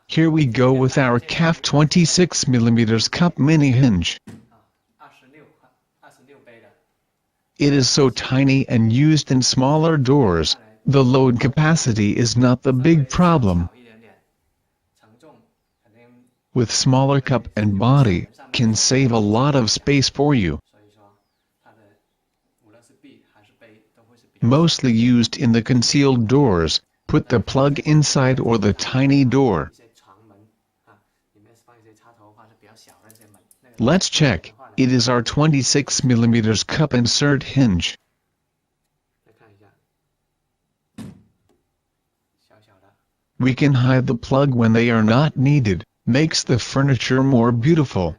Here we go with our CAF 26mm cup mini hinge. It is so tiny and used in smaller doors, the load capacity is not the big problem. With smaller cup and body, can save a lot of space for you. Mostly used in the concealed doors, put the plug inside or the tiny door. Let's check, it is our 26mm cup insert hinge. We can hide the plug when they are not needed, makes the furniture more beautiful.